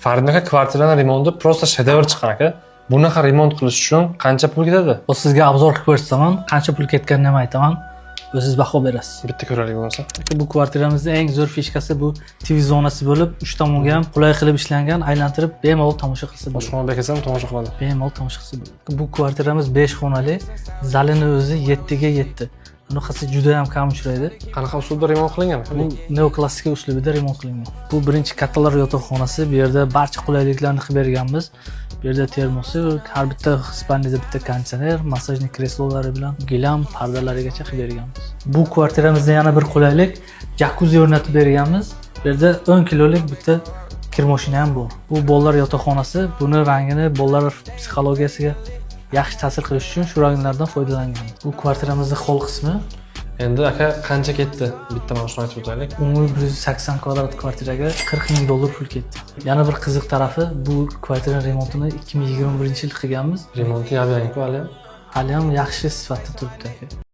Farid aka kvartirani remonti prosta shedevr chiqqan aka. Bunaqa remont qilish uchun qancha pul ketadi? Sizga obzor qilib ko'rsataman, qancha pul ketganini ham aytaman. O'zingiz baho berasiz. Bitta ko'raylik bo'lmasa. Bu kvartiramizning eng zo'r fishkasi bu TV zonasi bo'lib, 3 tomonga ham qulay qilib ishlangan, aylantirib bemalol tomosha qilsa bo'ladi. Boshqa bekasam tomosha qiladi. Bemalol tomosha qilsa bo'ladi. Bu kvartiramiz 5 xonali, zalini o'zi 7 ga 7. Bunaqasi juda ham kam uchraydi. Qanaqa usulda remont qilingan? Bu neoklassik uslubida remont qilingan. Bu birinchi kattalar yotoqxonasi. Bu yerda barcha qulayliklarni qilib berganmiz. Bu yerda termosi, har bitta spalnida bitta konditsioner, massajli kreslolari bilan gilam pardalarigacha qilib berganmiz. Bu kvartiramizda yana bir qulaylik, jakuzi o'rnatib berganmiz. Bu yerda 10 kilolik bitta kir mashina ham bor. Bu bolalar yotoqxonasi. Buni rangini bolalar psixologiyasiga yaxshi ta'sir qilish uchun shu ranglardan foydalangan. Bu kvartiramizning hol qismi. Endi aka qancha ketdi? Bitta mana shuni aytib o'taylik. Umumiy 180 kvadrat kvartiraga $40 ming pul ketdi. Yana bir qiziq tarafi, bu kvartira remontini 2021-yil qilganmiz. Remonti yangi-ku hali. Hali ham yaxshi sifatda turibdi aka.